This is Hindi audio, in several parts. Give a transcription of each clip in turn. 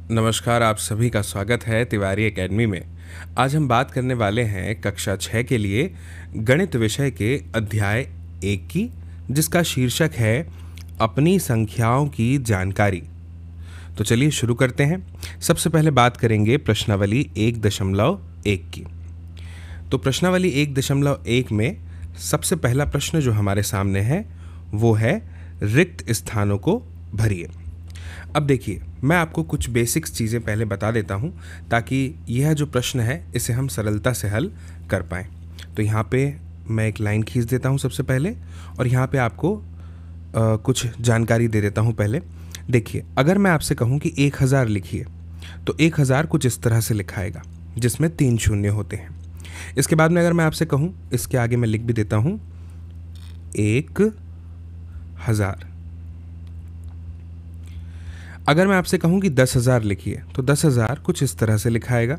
नमस्कार, आप सभी का स्वागत है तिवारी एकेडमी में। आज हम बात करने वाले हैं कक्षा 6 के लिए गणित विषय के अध्याय 1 की, जिसका शीर्षक है अपनी संख्याओं की जानकारी। तो चलिए शुरू करते हैं। सबसे पहले बात करेंगे प्रश्नावली 1.1 की। तो प्रश्नावली 1.1 में सबसे पहला प्रश्न जो हमारे सामने है वो है रिक्त स्थानों को भरिए। अब देखिए, मैं आपको कुछ बेसिक्स चीज़ें पहले बता देता हूँ ताकि यह जो प्रश्न है इसे हम सरलता से हल कर पाएँ। तो यहाँ पे मैं एक लाइन खींच देता हूँ सबसे पहले, और यहाँ पे आपको कुछ जानकारी दे देता हूँ पहले। देखिए, अगर मैं आपसे कहूँ कि 1000 लिखिए तो 1000 कुछ इस तरह से लिखाएगा जिसमें 3 शून्य होते हैं। इसके बाद में अगर मैं आपसे कहूँ, इसके आगे मैं लिख भी देता हूँ 1000। अगर मैं आपसे कहूँ कि 10,000 लिखिए तो 10,000 कुछ इस तरह से लिखाएगा।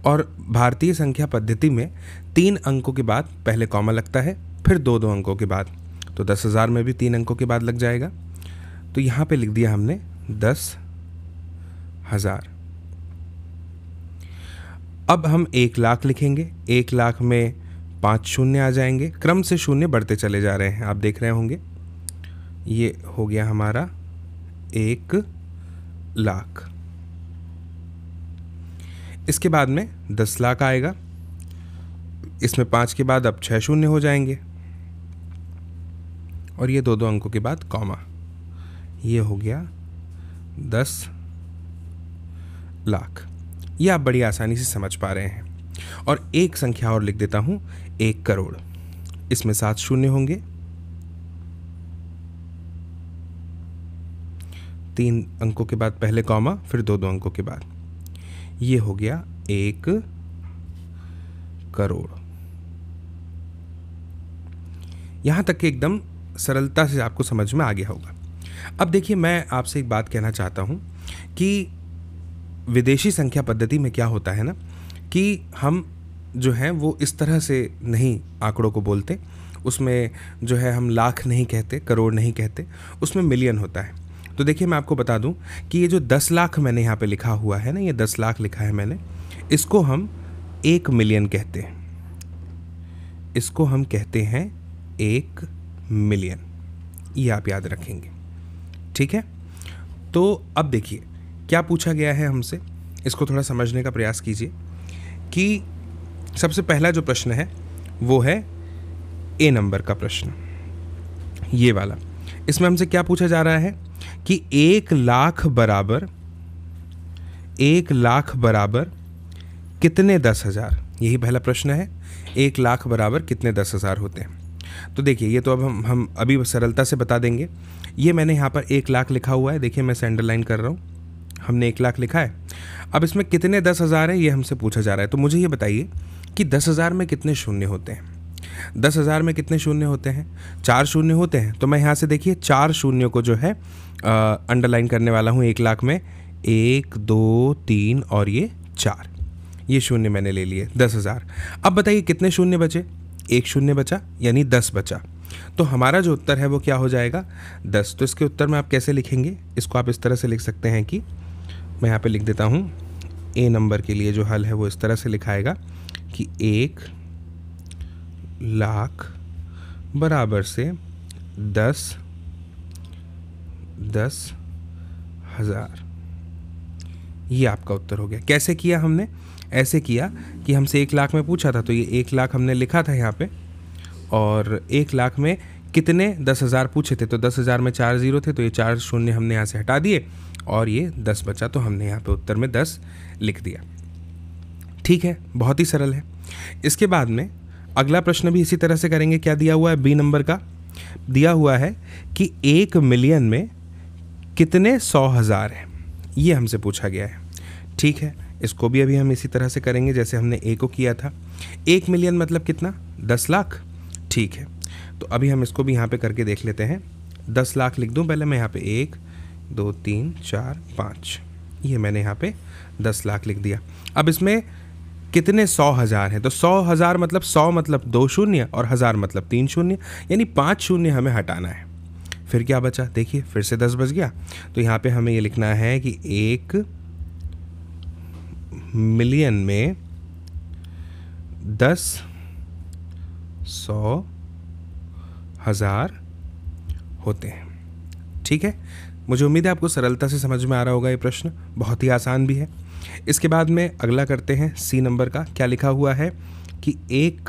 और भारतीय संख्या पद्धति में 3 अंकों के बाद पहले कॉमा लगता है, फिर 2-2 अंकों के बाद। तो 10,000 में भी 3 अंकों के बाद लग जाएगा। तो यहाँ पे लिख दिया हमने 10,000। अब हम 1 लाख लिखेंगे। 1 लाख में 5 शून्य आ जाएंगे, क्रम से शून्य बढ़ते चले जा रहे हैं, आप देख रहे होंगे। ये हो गया हमारा 1 लाख। इसके बाद में 10 लाख आएगा। इसमें 5 के बाद अब 6 शून्य हो जाएंगे, और ये 2-2 अंकों के बाद कॉमा। ये हो गया 10 लाख। ये आप बड़ी आसानी से समझ पा रहे हैं। और एक संख्या और लिख देता हूं, 1 करोड़। इसमें 7 शून्य होंगे, 3 अंकों के बाद पहले कॉमा, फिर 2-2 अंकों के बाद। ये हो गया 1 करोड़। यहां तक कि एकदम सरलता से आपको समझ में आ गया होगा। अब देखिए, मैं आपसे एक बात कहना चाहता हूं कि विदेशी संख्या पद्धति में क्या होता है ना, कि हम जो है वो इस तरह से नहीं आंकड़ों को बोलते। उसमें जो है हम लाख नहीं कहते, करोड़ नहीं कहते, उसमें मिलियन होता है। तो देखिए, मैं आपको बता दूं कि ये जो 10 लाख मैंने यहाँ पे लिखा हुआ है ना, ये 10 लाख लिखा है मैंने, इसको हम 1 मिलियन कहते हैं। इसको हम कहते हैं 1 मिलियन। ये आप याद रखेंगे, ठीक है। तो अब देखिए क्या पूछा गया है हमसे, इसको थोड़ा समझने का प्रयास कीजिए। कि सबसे पहला जो प्रश्न है वो है ए नंबर का प्रश्न, ये वाला। इसमें हमसे क्या पूछा जा रहा है कि 1 लाख बराबर कितने 10,000। यही पहला प्रश्न है, 1 लाख बराबर कितने 10,000 होते हैं। तो देखिए, ये तो अब हम अभी सरलता से बता देंगे। ये मैंने यहाँ पर 1 लाख लिखा हुआ है, देखिए मैं इसे अंडरलाइन कर रहा हूँ। हमने 1 लाख लिखा है। अब इसमें कितने 10,000 है ये हमसे पूछा जा रहा है। तो मुझे ये बताइए कि 10,000 में कितने शून्य होते हैं। 10,000 में कितने शून्य होते हैं? 4 शून्य होते हैं। तो मैं यहाँ से देखिए 4 शून्यों को जो है अंडरलाइन करने वाला हूँ 1 लाख में। 1, 2, 3 और ये 4, ये शून्य मैंने ले लिए 10,000। अब बताइए कितने शून्य बचे? 1 शून्य बचा, यानी 10 बचा। तो हमारा जो उत्तर है वो क्या हो जाएगा? 10। तो इसके उत्तर में आप कैसे लिखेंगे? इसको आप इस तरह से लिख सकते हैं कि मैं यहाँ पे लिख देता हूँ, ए नंबर के लिए जो हल है वो इस तरह से लिखाएगा कि 1 लाख बराबर से 10,000। ये आपका उत्तर हो गया। कैसे किया हमने? ऐसे किया कि हमसे 1 लाख में पूछा था, तो ये 1 लाख हमने लिखा था यहाँ पे, और 1 लाख में कितने 10,000 पूछे थे, तो 10,000 में 4 जीरो थे, तो ये 4 शून्य हमने यहाँ से हटा दिए और ये 10 बचा, तो हमने यहाँ पे उत्तर में 10 लिख दिया। ठीक है, बहुत ही सरल है। इसके बाद में अगला प्रश्न भी इसी तरह से करेंगे। क्या दिया हुआ है? बी नंबर का दिया हुआ है कि 1 मिलियन में कितने 100,000 हैं, ये हमसे पूछा गया है। ठीक है, इसको भी अभी हम इसी तरह से करेंगे जैसे हमने ए को किया था। 1 मिलियन मतलब कितना? 10 लाख। ठीक है, तो अभी हम इसको भी यहाँ पे करके देख लेते हैं। 10 लाख लिख दूँ पहले मैं यहाँ पे, 1, 2, 3, 4, 5, ये मैंने यहाँ पे 10 लाख लिख दिया। अब इसमें कितने 100,000 हैं? तो 100,000 मतलब 100 मतलब 2 शून्य और 1000 मतलब 3 शून्य, यानी 5 शून्य हमें हटाना है। फिर क्या बचा? देखिए फिर से 10 बच गया। तो यहाँ पे हमें ये लिखना है कि 1 मिलियन में 10, 100, 1000 होते हैं। ठीक है, मुझे उम्मीद है आपको सरलता से समझ में आ रहा होगा ये प्रश्न, बहुत ही आसान भी है। इसके बाद में अगला करते हैं सी नंबर का। क्या लिखा हुआ है कि 1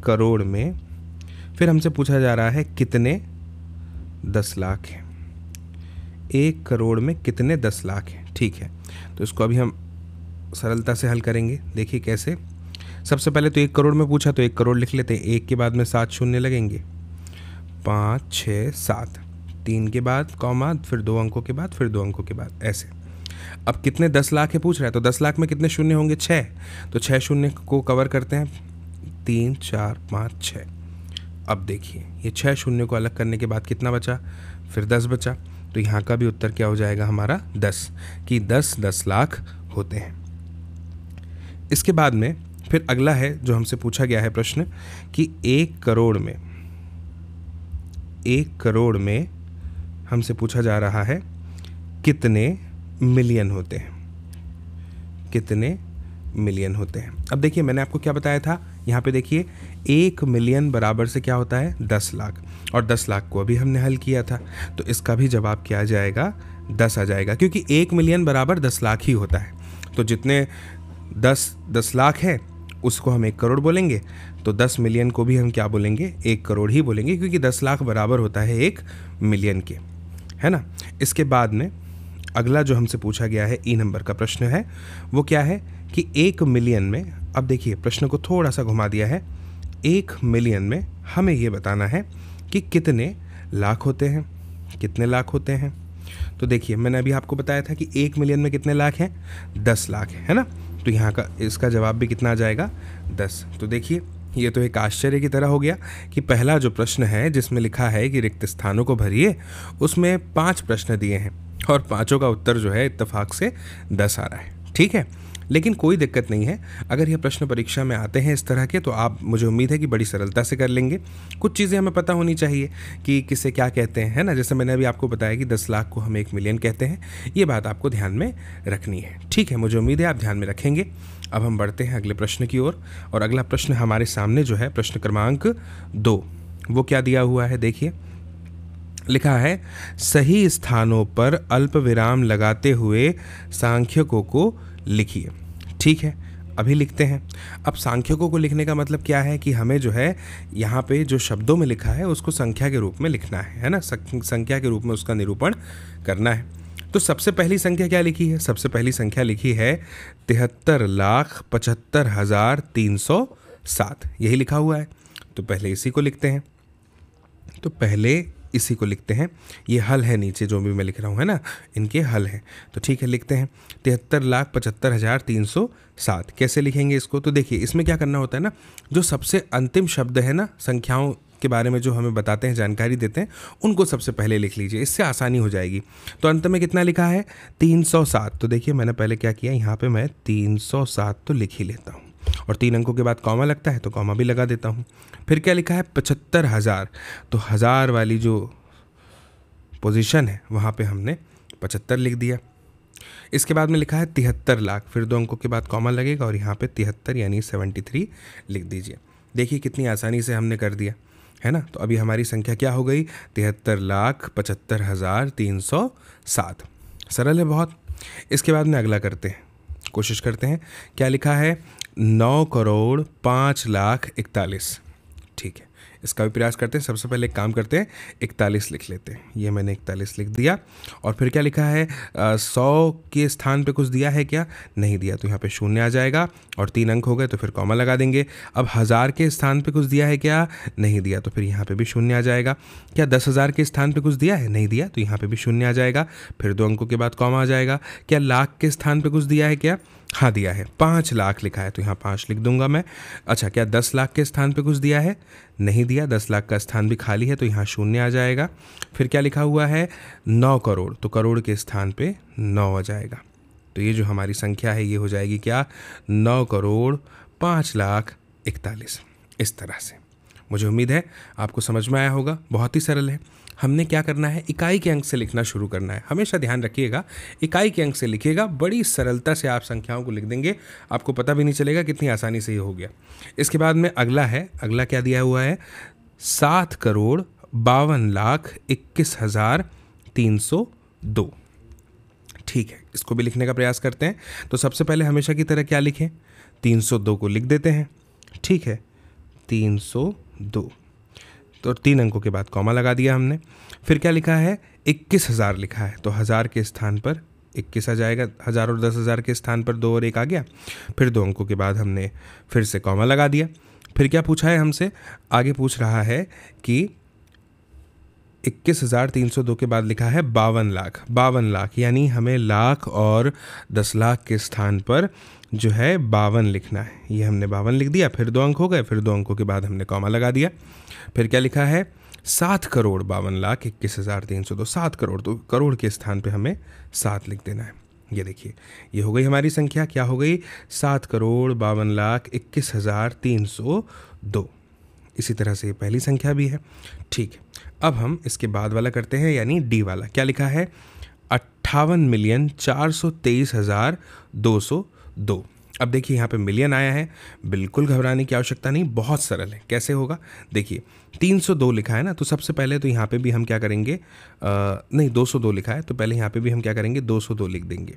करोड़ में फिर हमसे पूछा जा रहा है कितने 10 लाख हैं। 1 करोड़ में कितने 10 लाख हैं। ठीक है, तो इसको अभी हम सरलता से हल करेंगे। देखिए कैसे। सबसे पहले तो 1 करोड़ में पूछा तो 1 करोड़ लिख लेते हैं। 1 के बाद में 7 शून्य लगेंगे, 5, 6, 7, 3 के बाद कॉमा, फिर 2 अंकों के बाद, फिर 2 अंकों के बाद, ऐसे। अब कितने 10 लाख है पूछ रहा है, तो 10 लाख में कितने शून्य होंगे, 6। तो 6 शून्य को कवर करते हैं, 3, 4, 5, 6। अब देखिए ये 6 शून्य को अलग करने के बाद कितना बचा, फिर 10 बचा। तो यहाँ का भी उत्तर क्या हो जाएगा हमारा 10, कि 10 लाख होते हैं। इसके बाद में फिर अगला है जो हमसे पूछा गया है प्रश्न कि 1 करोड़ में हमसे पूछा जा रहा है कितने मिलियन होते हैं, कितने मिलियन होते हैं। अब देखिए मैंने आपको क्या बताया था, यहाँ पे देखिए 1 मिलियन बराबर से क्या होता है 10 लाख, और 10 लाख को अभी हमने हल किया था, तो इसका भी जवाब क्या आ जाएगा 10 आ जाएगा, क्योंकि 1 मिलियन बराबर 10 लाख ही होता है। तो जितने 10 लाख है उसको हम 1 करोड़ बोलेंगे, तो 10 मिलियन को भी हम क्या बोलेंगे 1 करोड़ ही बोलेंगे, क्योंकि 10 लाख बराबर होता है 1 मिलियन के, है ना। इसके बाद में अगला जो हमसे पूछा गया है ई नंबर का प्रश्न है, वो क्या है कि 1 मिलियन में, अब देखिए प्रश्न को थोड़ा सा घुमा दिया है, 1 मिलियन में हमें ये बताना है कि कितने लाख होते हैं, कितने लाख होते हैं। तो देखिए मैंने अभी आपको बताया था कि 1 मिलियन में कितने लाख हैं, 10 लाख है ना। तो यहाँ का इसका जवाब भी कितना आ जाएगा 10। तो देखिए ये तो एक आश्चर्य की तरह हो गया कि पहला जो प्रश्न है जिसमें लिखा है कि रिक्त स्थानों को भरिए, उसमें 5 प्रश्न दिए हैं और 5 का उत्तर जो है इत्तेफाक से 10 आ रहा है। ठीक है, लेकिन कोई दिक्कत नहीं है, अगर ये प्रश्न परीक्षा में आते हैं इस तरह के तो आप, मुझे उम्मीद है कि बड़ी सरलता से कर लेंगे। कुछ चीज़ें हमें पता होनी चाहिए कि किसे क्या कहते हैं, है ना। जैसे मैंने अभी आपको बताया कि 10 लाख को हम 1 मिलियन कहते हैं, ये बात आपको ध्यान में रखनी है। ठीक है, मुझे उम्मीद है आप ध्यान में रखेंगे। अब हम बढ़ते हैं अगले प्रश्न की ओर, और अगला प्रश्न हमारे सामने जो है प्रश्न क्रमांक 2, वो क्या दिया हुआ है देखिए। लिखा है सही स्थानों पर अल्प विराम लगाते हुए सांख्यकों को लिखिए। ठीक है, अभी लिखते हैं। अब सांख्यकों को लिखने का मतलब क्या है कि हमें जो है यहाँ पे जो शब्दों में लिखा है उसको संख्या के रूप में लिखना है ना, संख्या के रूप में उसका निरूपण करना है। तो सबसे पहली संख्या क्या लिखी है, सबसे पहली संख्या लिखी है 73,75,307, यही लिखा हुआ है। तो पहले इसी को लिखते हैं, तो पहले इसी को लिखते हैं। ये हल है, नीचे जो भी मैं लिख रहा हूँ है ना, इनके हल हैं। तो ठीक है, लिखते हैं 73,75,307। कैसे लिखेंगे इसको, तो देखिए इसमें क्या करना होता है ना, जो सबसे अंतिम शब्द है ना संख्याओं के बारे में जो हमें बताते हैं, जानकारी देते हैं, उनको सबसे पहले लिख लीजिए, इससे आसानी हो जाएगी। तो अंत में कितना लिखा है 307। तो देखिए मैंने पहले क्या किया, यहाँ पे मैं 307 तो लिख ही लेता हूँ, और 3 अंकों के बाद कॉमा लगता है तो कॉमा भी लगा देता हूँ। फिर क्या लिखा है 75,000, तो 1000 वाली जो पोजीशन है वहाँ पे हमने 75 लिख दिया। इसके बाद में लिखा है 73 लाख, फिर 2 अंकों के बाद कॉमा लगेगा और यहाँ पे 73 यानी 73 लिख दीजिए। देखिए कितनी आसानी से हमने कर दिया, है ना। तो अभी हमारी संख्या क्या हो गई 73,75,307। सरल है बहुत। इसके बाद में अगला करते हैं, कोशिश करते हैं। क्या लिखा है 9,05,41,। ठीक है, इसका भी प्रयास करते हैं। सबसे पहले एक काम करते हैं, 41 लिख लेते हैं। ये मैंने 41 लिख दिया। और फिर क्या लिखा है 100 के स्थान पे कुछ दिया है क्या, नहीं दिया, तो यहाँ पे शून्य आ जाएगा और 3 अंक हो गए तो फिर कॉमा लगा देंगे। अब 1000 के स्थान पे कुछ दिया है क्या, नहीं दिया, तो फिर यहाँ पे भी शून्य आ जाएगा। क्या 10,000 के स्थान पे कुछ दिया है, नहीं दिया, तो यहाँ पे भी शून्य आ जाएगा। फिर 2 अंकों के बाद कॉमा आ जाएगा। क्या लाख के स्थान पे कुछ दिया है क्या, हाँ दिया है, 5 लाख लिखा है तो यहाँ 5 लिख दूंगा मैं। अच्छा, क्या 10 लाख के स्थान पे कुछ दिया है, नहीं दिया, 10 लाख का स्थान भी खाली है तो यहाँ शून्य आ जाएगा। फिर क्या लिखा हुआ है 9 करोड़, तो करोड़ के स्थान पे 9 आ जाएगा। तो ये जो हमारी संख्या है ये हो जाएगी क्या 9,05,41,। इस तरह से मुझे उम्मीद है आपको समझ में आया होगा। बहुत ही सरल है। हमने क्या करना है, इकाई के अंक से लिखना शुरू करना है। हमेशा ध्यान रखिएगा, इकाई के अंक से लिखिएगा, बड़ी सरलता से आप संख्याओं को लिख देंगे, आपको पता भी नहीं चलेगा कितनी आसानी से ये हो गया। इसके बाद में अगला है, अगला क्या दिया हुआ है, 7,52,21,302। ठीक है, इसको भी लिखने का प्रयास करते हैं। तो सबसे पहले हमेशा की तरह क्या लिखें, 302 को लिख देते हैं। ठीक है, 302, तो 3 अंकों के बाद कॉमा लगा दिया हमने। फिर क्या लिखा है, 21,000 लिखा है, तो 1000 के स्थान पर 21 आ जाएगा, 1000 और 10,000 के स्थान पर 2 और 1 आ गया। फिर 2 अंकों के बाद हमने फिर से कॉमा लगा दिया। फिर क्या पूछा है हमसे, आगे पूछ रहा है कि 21,302 के बाद लिखा है 52 लाख। 52 लाख यानी हमें लाख और 10 लाख के स्थान पर जो है 52 लिखना है। ये हमने 52 लिख दिया। फिर 2 अंक हो गए, फिर 2 अंकों के बाद हमने कॉमा लगा दिया। फिर क्या लिखा है, 7,52,21,302। 7 करोड़, तो करोड़ के स्थान पे हमें 7 लिख देना है। ये देखिए, ये हो गई हमारी संख्या, क्या हो गई, 7,52,21,302। इसी तरह से ये पहली संख्या भी है। ठीक है, अब हम इसके बाद वाला करते हैं, यानी डी वाला। क्या लिखा है, 58,423,202। अब देखिए यहाँ पे मिलियन आया है, बिल्कुल घबराने की आवश्यकता नहीं, बहुत सरल है। कैसे होगा, देखिए 302 लिखा है ना, तो सबसे पहले तो यहाँ पे भी हम क्या करेंगे, नहीं 202 लिखा है, तो पहले यहाँ पे भी हम क्या करेंगे, 202 लिख देंगे।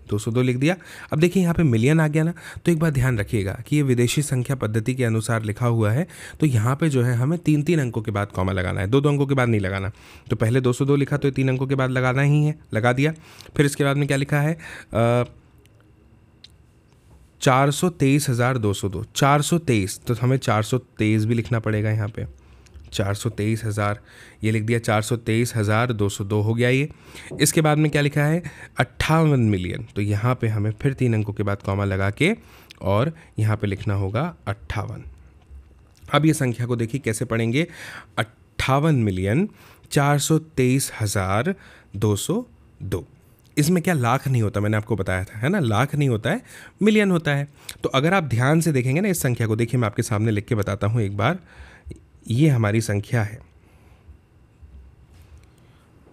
202 लिख दिया। अब देखिए यहाँ पे मिलियन आ गया ना, तो एक बात ध्यान रखिएगा कि ये विदेशी संख्या पद्धति के अनुसार लिखा हुआ है, तो यहाँ पे जो है हमें 3-3 अंकों के बाद कॉमा लगाना है, 2-2 अंकों के बाद नहीं लगाना। तो पहले 202 लिखा, तो 3 अंकों के बाद लगाना ही है, लगा दिया। फिर इसके बाद में क्या लिखा है, 423,202। 423, तो हमें 423 भी लिखना पड़ेगा यहाँ पे। 423,000 ये लिख दिया, 423,202 हो गया ये। इसके बाद में क्या लिखा है, 58 मिलियन। तो यहाँ पे हमें फिर 3 अंकों के बाद कॉमा लगा के और यहाँ पे लिखना होगा 58। अब ये संख्या को देखिए कैसे पढ़ेंगे, 58,423,202। इसमें क्या लाख नहीं होता, मैंने आपको बताया था, है ना, लाख नहीं होता है, मिलियन होता है। तो अगर आप ध्यान से देखेंगे ना इस संख्या को, देखिए मैं आपके सामने लिख के बताता हूँ एक बार। ये हमारी संख्या है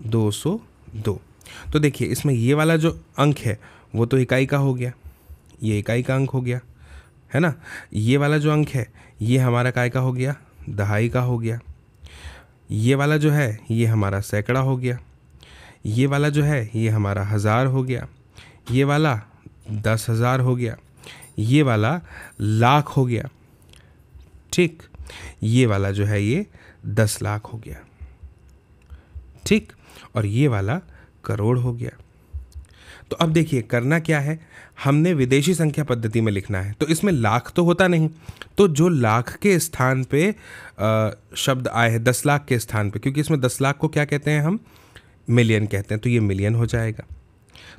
202। तो देखिए इसमें ये वाला जो अंक है वो तो इकाई का हो गया, ये इकाई का अंक हो गया, है ना। ये वाला जो अंक है ये हमारा काय का हो गया, दहाई का हो गया। ये वाला जो है ये हमारा सैकड़ा हो गया। ये वाला जो है ये हमारा 1000 हो गया। ये वाला 10,000 हो गया। ये वाला लाख हो गया। ठीक, ये वाला जो है ये 10 लाख हो गया। ठीक, और ये वाला करोड़ हो गया। तो अब देखिए करना क्या है, हमने विदेशी संख्या पद्धति में लिखना है, तो इसमें लाख तो होता नहीं, तो जो लाख के स्थान पे शब्द आए हैं 10 लाख के स्थान पे, क्योंकि इसमें 10 लाख को क्या कहते हैं हम, मिलियन कहते हैं, तो ये मिलियन हो जाएगा।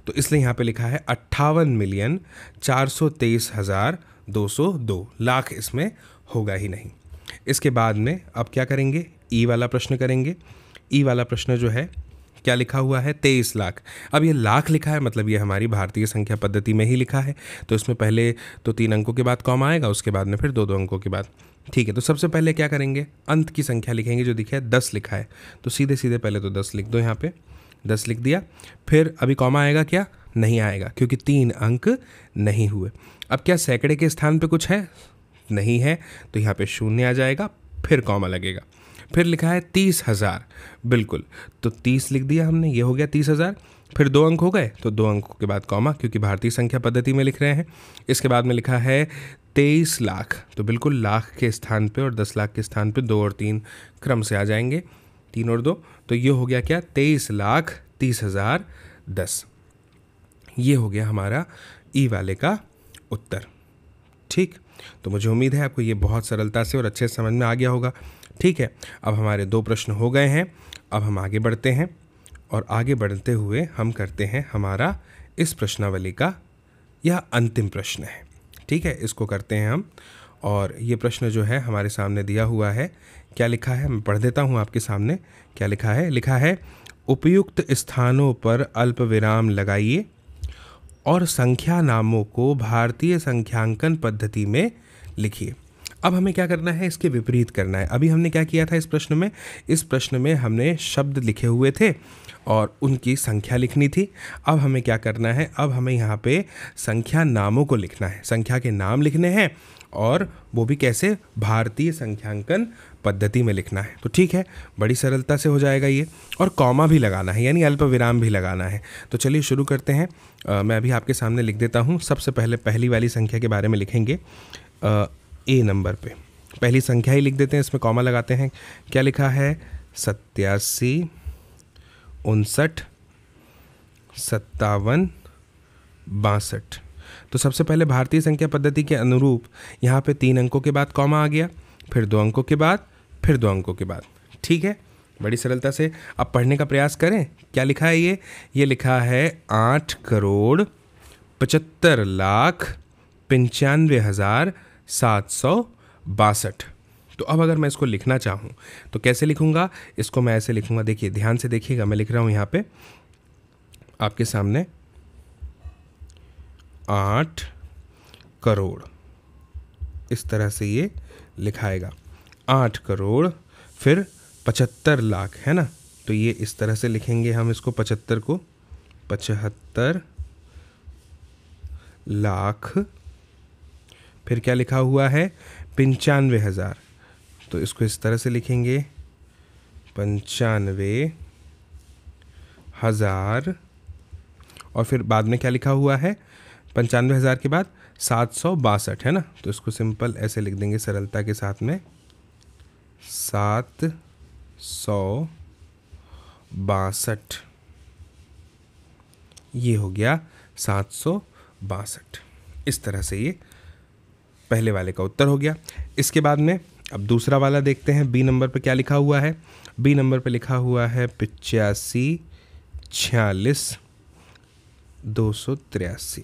तो इसलिए यहाँ पे लिखा है 58,423,202। लाख इसमें होगा ही नहीं। इसके बाद में अब क्या करेंगे, ई वाला प्रश्न करेंगे। ई वाला प्रश्न जो है क्या लिखा हुआ है, 23 लाख। अब ये लाख लिखा है, मतलब ये हमारी भारतीय संख्या पद्धति में ही लिखा है, तो इसमें पहले तो 3 अंकों के बाद कॉमा आएगा, उसके बाद में फिर 2-2 अंकों के बाद। ठीक है, तो सबसे पहले क्या करेंगे, अंत की संख्या लिखेंगे, जो दिखा है 10 लिखा है, तो सीधे सीधे पहले तो 10 लिख दो, यहाँ पे 10 लिख दिया। फिर अभी कॉमा आएगा क्या, नहीं आएगा, क्योंकि 3 अंक नहीं हुए। अब क्या सैकड़े के स्थान पे कुछ है, नहीं है, तो यहाँ पे 0 आ जाएगा, फिर कॉमा लगेगा। फिर लिखा है 30,000, बिल्कुल, तो 30 लिख दिया हमने, ये हो गया 30,000। फिर 2 अंक हो गए, तो 2 अंकों के बाद कॉमा, क्योंकि भारतीय संख्या पद्धति में लिख रहे हैं। इसके बाद में लिखा है 23 लाख, तो बिल्कुल लाख के स्थान पे और 10 लाख के स्थान पे 2 और 3 क्रम से आ जाएंगे, 3 और 2, तो ये हो गया क्या, 23,30,010। ये हो गया हमारा ई वाले का उत्तर। ठीक, तो मुझे उम्मीद है आपको ये बहुत सरलता से और अच्छे से समझ में आ गया होगा। ठीक है, अब हमारे 2 प्रश्न हो गए हैं, अब हम आगे बढ़ते हैं और आगे बढ़ते हुए हम करते हैं हमारा इस प्रश्नावली का यह अंतिम प्रश्न है। ठीक है, इसको करते हैं हम, और ये प्रश्न जो है हमारे सामने दिया हुआ है। क्या लिखा है, मैं पढ़ देता हूँ आपके सामने। क्या लिखा है, लिखा है उपयुक्त स्थानों पर अल्प विराम लगाइए और संख्या नामों को भारतीय संख्यांकन पद्धति में लिखिए। अब हमें क्या करना है, इसके विपरीत करना है। अभी हमने क्या किया था इस प्रश्न में हमने शब्द लिखे हुए थे और उनकी संख्या लिखनी थी। अब हमें क्या करना है, अब हमें यहाँ पे संख्या नामों को लिखना है, संख्या के नाम लिखने हैं और वो भी कैसे, भारतीय संख्यांकन पद्धति में लिखना है। तो ठीक है, बड़ी सरलता से हो जाएगा ये। और कॉमा भी लगाना है, यानी अल्प विराम भी लगाना है। तो चलिए शुरू करते हैं। मैं अभी आपके सामने लिख देता हूँ। सबसे पहले पहली वाली संख्या के बारे में लिखेंगे। ए नंबर पे पहली संख्या ही लिख देते हैं, इसमें कॉमा लगाते हैं। क्या लिखा है, 87, 59, 57, 62। तो सबसे पहले भारतीय संख्या पद्धति के अनुरूप यहाँ पे 3 अंकों के बाद कॉमा आ गया, फिर 2 अंकों के बाद, फिर 2 अंकों के बाद। ठीक है, बड़ी सरलता से अब पढ़ने का प्रयास करें। क्या लिखा है ये लिखा है 8,75,95,762। तो अब अगर मैं इसको लिखना चाहूँ तो कैसे लिखूँगा, इसको मैं ऐसे लिखूँगा। देखिए, ध्यान से देखिएगा, मैं लिख रहा हूँ यहाँ पे आपके सामने 8 करोड़, इस तरह से ये लिखाएगा 8 करोड़, फिर 75 लाख, है ना। तो ये इस तरह से लिखेंगे हम इसको, 75 को 75 लाख। फिर क्या लिखा हुआ है, 95,000, तो इसको इस तरह से लिखेंगे 95,000। और फिर बाद में क्या लिखा हुआ है, 95,000 के बाद 762, है ना। तो इसको सिंपल ऐसे लिख देंगे सरलता के साथ में 762। ये हो गया 762। इस तरह से ये पहले वाले का उत्तर हो गया। इसके बाद में अब दूसरा वाला देखते हैं। बी नंबर पे क्या लिखा हुआ है, बी नंबर पे लिखा हुआ है 85,46,283।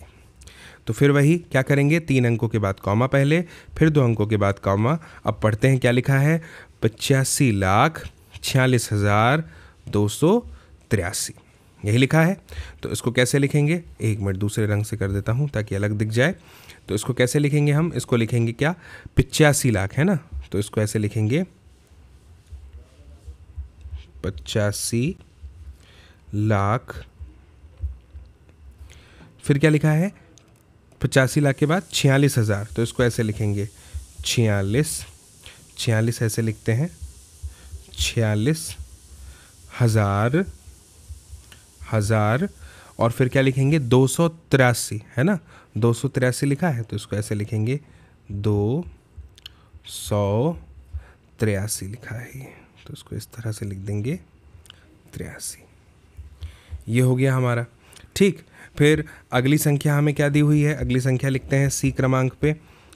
तो फिर वही क्या करेंगे, 3 अंकों के बाद कॉमा पहले, फिर 2 अंकों के बाद कॉमा। अब पढ़ते हैं क्या लिखा है, 85,46,283, यही लिखा है। तो इसको कैसे लिखेंगे, एक मिनट दूसरे रंग से कर देता हूँ ताकि अलग दिख जाए। तो इसको कैसे लिखेंगे हम, इसको लिखेंगे क्या, 85 लाख, है ना। तो इसको ऐसे लिखेंगे 85 लाख। फिर क्या लिखा है, 85 लाख के बाद 46,000, तो इसको ऐसे लिखेंगे 46 ऐसे लिखते हैं, 46,000। और फिर क्या लिखेंगे, 283, है ना, 283 लिखा है, तो इसको ऐसे लिखेंगे 283 लिखा है ये, तो इसको इस तरह से लिख देंगे 83। ये हो गया हमारा। ठीक, फिर अगली संख्या हमें क्या दी हुई है, अगली संख्या लिखते हैं सी क्रमांक पे,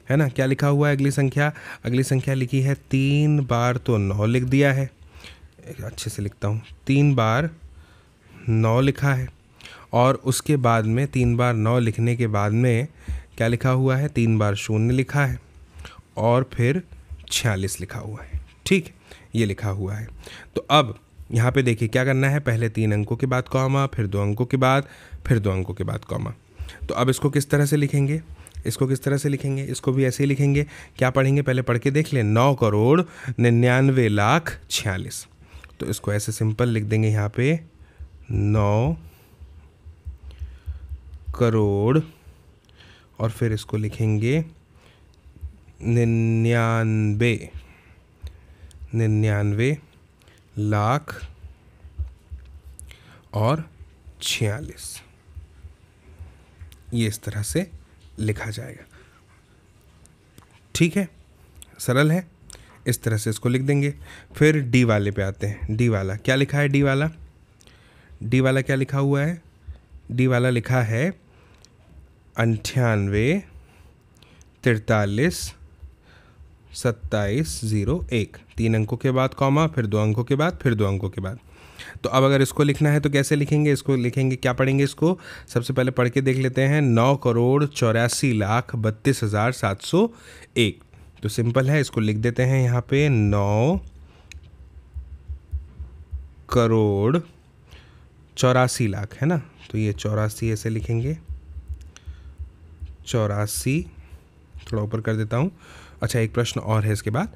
है ना। क्या लिखा हुआ है अगली संख्या लिखी है 3 बार तो 9 लिख दिया है, अच्छे से लिखता हूँ, 3 बार 9 लिखा है। और उसके बाद में 3 बार 9 लिखने के बाद में क्या लिखा हुआ है, 3 बार 0 लिखा है और फिर 46 लिखा हुआ है। ठीक, ये लिखा हुआ है। तो अब यहाँ पे देखिए क्या करना है, पहले 3 अंकों के बाद कॉमा, फिर 2 अंकों के बाद, फिर 2 अंकों के बाद कॉमा। तो अब इसको किस तरह से लिखेंगे, इसको भी ऐसे ही लिखेंगे। क्या पढ़ेंगे, पहले पढ़ के देख लें, 9,99,46,000। तो इसको ऐसे सिंपल लिख देंगे यहाँ पे 9 करोड़, और फिर इसको लिखेंगे 99 लाख और 46। ये इस तरह से लिखा जाएगा। ठीक है, सरल है, इस तरह से इसको लिख देंगे। फिर डी वाले पे आते हैं। डी वाला क्या लिखा है, डी वाला क्या लिखा हुआ है, डी वाला लिखा है 98,43,27,01। 3 अंकों के बाद कॉमा, फिर 2 अंकों के बाद, फिर 2 अंकों के बाद। तो अब अगर इसको लिखना है तो कैसे लिखेंगे, इसको लिखेंगे, क्या पढ़ेंगे, इसको सबसे पहले पढ़ के देख लेते हैं, 9,84,32,701। तो सिंपल है, इसको लिख देते हैं यहाँ पे 9,84,00,000, है ना। तो ये 84 ऐसे लिखेंगे, 84, थोड़ा ऊपर कर देता हूँ, अच्छा, एक प्रश्न और है इसके बाद,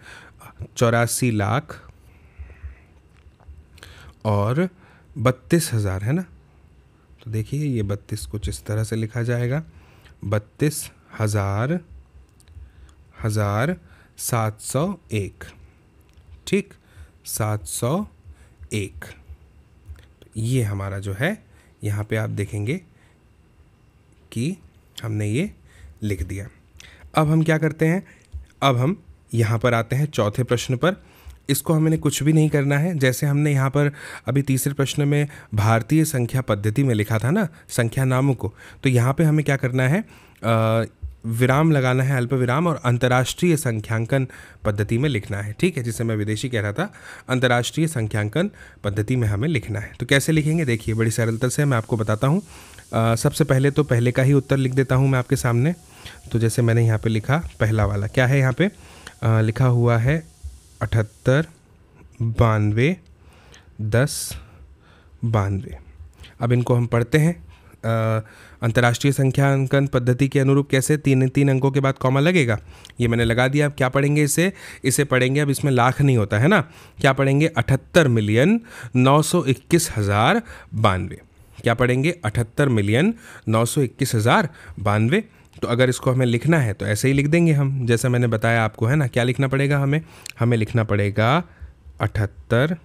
84 लाख और 32,000 है ना। तो देखिए ये 32 कुछ इस तरह से लिखा जाएगा, 32,701, ठीक, 701। तो ये हमारा जो है, यहाँ पे आप देखेंगे कि हमने ये लिख दिया। अब हम क्या करते हैं, अब हम यहाँ पर आते हैं चौथे प्रश्न पर। इसको हमने कुछ भी नहीं करना है, जैसे हमने यहाँ पर अभी तीसरे प्रश्न में भारतीय संख्या पद्धति में लिखा था ना संख्या नामों को, तो यहाँ पे हमें क्या करना है, विराम लगाना है, अल्प विराम, और अंतर्राष्ट्रीय संख्यांकन पद्धति में लिखना है, ठीक है। जिसे मैं विदेशी कह रहा था, अंतर्राष्ट्रीय संख्यांकन पद्धति में हमें लिखना है। तो कैसे लिखेंगे, देखिए बड़ी सरलता से मैं आपको बताता हूँ। सबसे पहले तो पहले का ही उत्तर लिख देता हूँ मैं आपके सामने। तो जैसे मैंने यहाँ पे लिखा, पहला वाला क्या है, यहाँ पे लिखा हुआ है 78, 92, 10, 92। अब इनको हम पढ़ते हैं अंतर्राष्ट्रीय संख्यांकन पद्धति के अनुरूप कैसे, तीन अंकों के बाद कॉमा लगेगा, ये मैंने लगा दिया। अब क्या पढ़ेंगे इसे पढ़ेंगे, अब इसमें लाख नहीं होता है ना, क्या पढ़ेंगे, 78,921,092। क्या पढ़ेंगे, 78,921,092। तो अगर इसको हमें लिखना है तो ऐसे ही लिख देंगे हम, जैसा मैंने बताया आपको, है ना। क्या लिखना पड़ेगा हमें लिखना पड़ेगा 78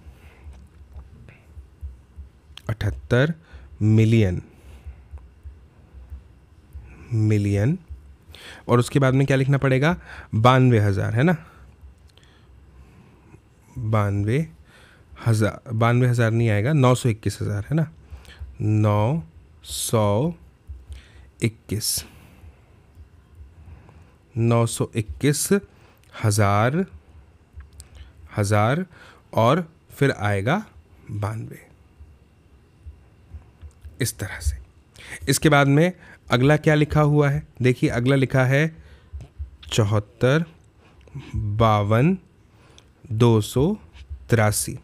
मिलियन, और उसके बाद में क्या लिखना पड़ेगा, 92,000, है ना, 92,000 नहीं आएगा, 921,000 है ना, 921,000 और फिर आएगा 92, इस तरह से। इसके बाद में अगला क्या लिखा हुआ है, देखिए अगला लिखा है 74, 52, 283।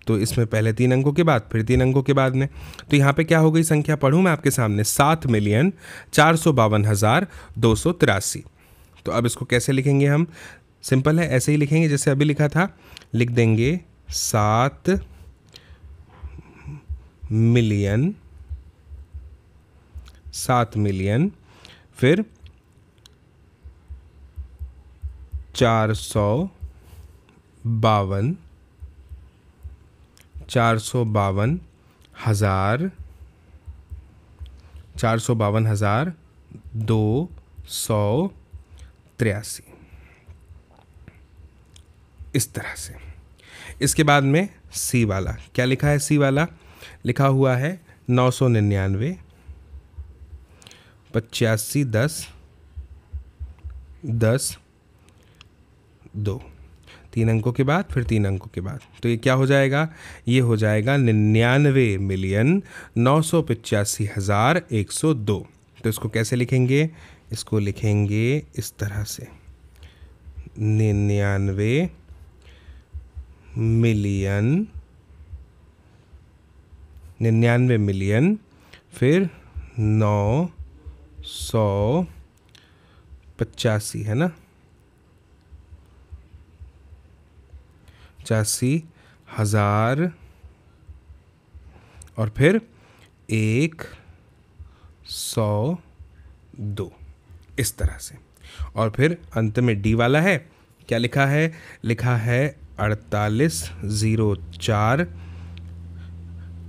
तो इसमें पहले 3 अंकों के बाद फिर 3 अंकों के बाद में, तो यहाँ पे क्या हो गई संख्या, पढ़ूँ मैं आपके सामने, 7,452,283। तो अब इसको कैसे लिखेंगे हम, सिंपल है, ऐसे ही लिखेंगे जैसे अभी लिखा था, लिख देंगे 7 मिलियन, फिर 452,283, इस तरह से। इसके बाद में सी वाला क्या लिखा है, सी वाला लिखा हुआ है 999, 85, 10, 2, 3 अंकों के बाद फिर 3 अंकों के बाद। तो ये क्या हो जाएगा, ये हो जाएगा 99,985,102। तो इसको कैसे लिखेंगे, इसको लिखेंगे इस तरह से, 99 मिलियन, फिर 985, है ना, 85,000 और फिर 102, इस तरह से। और फिर अंत में डी वाला है, क्या लिखा है, लिखा है 4804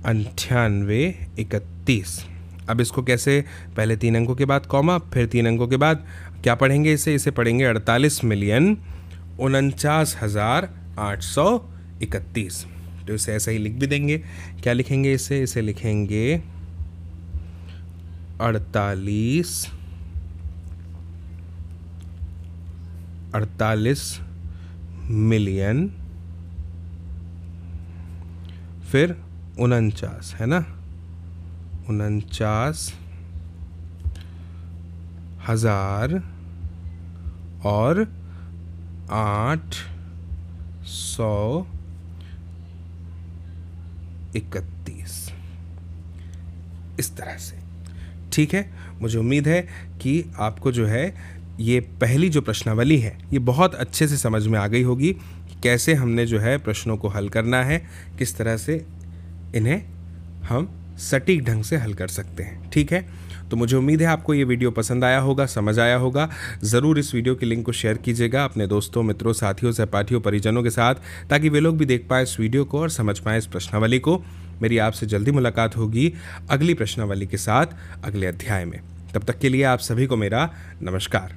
9831। अब इसको कैसे, पहले 3 अंकों के बाद कॉमा, फिर 3 अंकों के बाद क्या पढ़ेंगे, इसे पढ़ेंगे 48,49,831। तो इसे ऐसे ही लिख भी देंगे। क्या लिखेंगे इसे लिखेंगे 48 मिलियन, फिर 49, है ना, 49,000 और 831, इस तरह से। ठीक है, मुझे उम्मीद है कि आपको जो है ये पहली जो प्रश्नावली है ये बहुत अच्छे से समझ में आ गई होगी कि कैसे हमने जो है प्रश्नों को हल करना है, किस तरह से इन्हें हम सटीक ढंग से हल कर सकते हैं। ठीक है, तो मुझे उम्मीद है आपको ये वीडियो पसंद आया होगा, समझ आया होगा। ज़रूर इस वीडियो की लिंक को शेयर कीजिएगा अपने दोस्तों, मित्रों, साथियों, सहपाठियों, परिजनों के साथ, ताकि वे लोग भी देख पाए इस वीडियो को और समझ पाएँ इस प्रश्नावली को। मेरी आपसे जल्दी मुलाकात होगी अगली प्रश्नावली के साथ अगले अध्याय में। तब तक के लिए आप सभी को मेरा नमस्कार।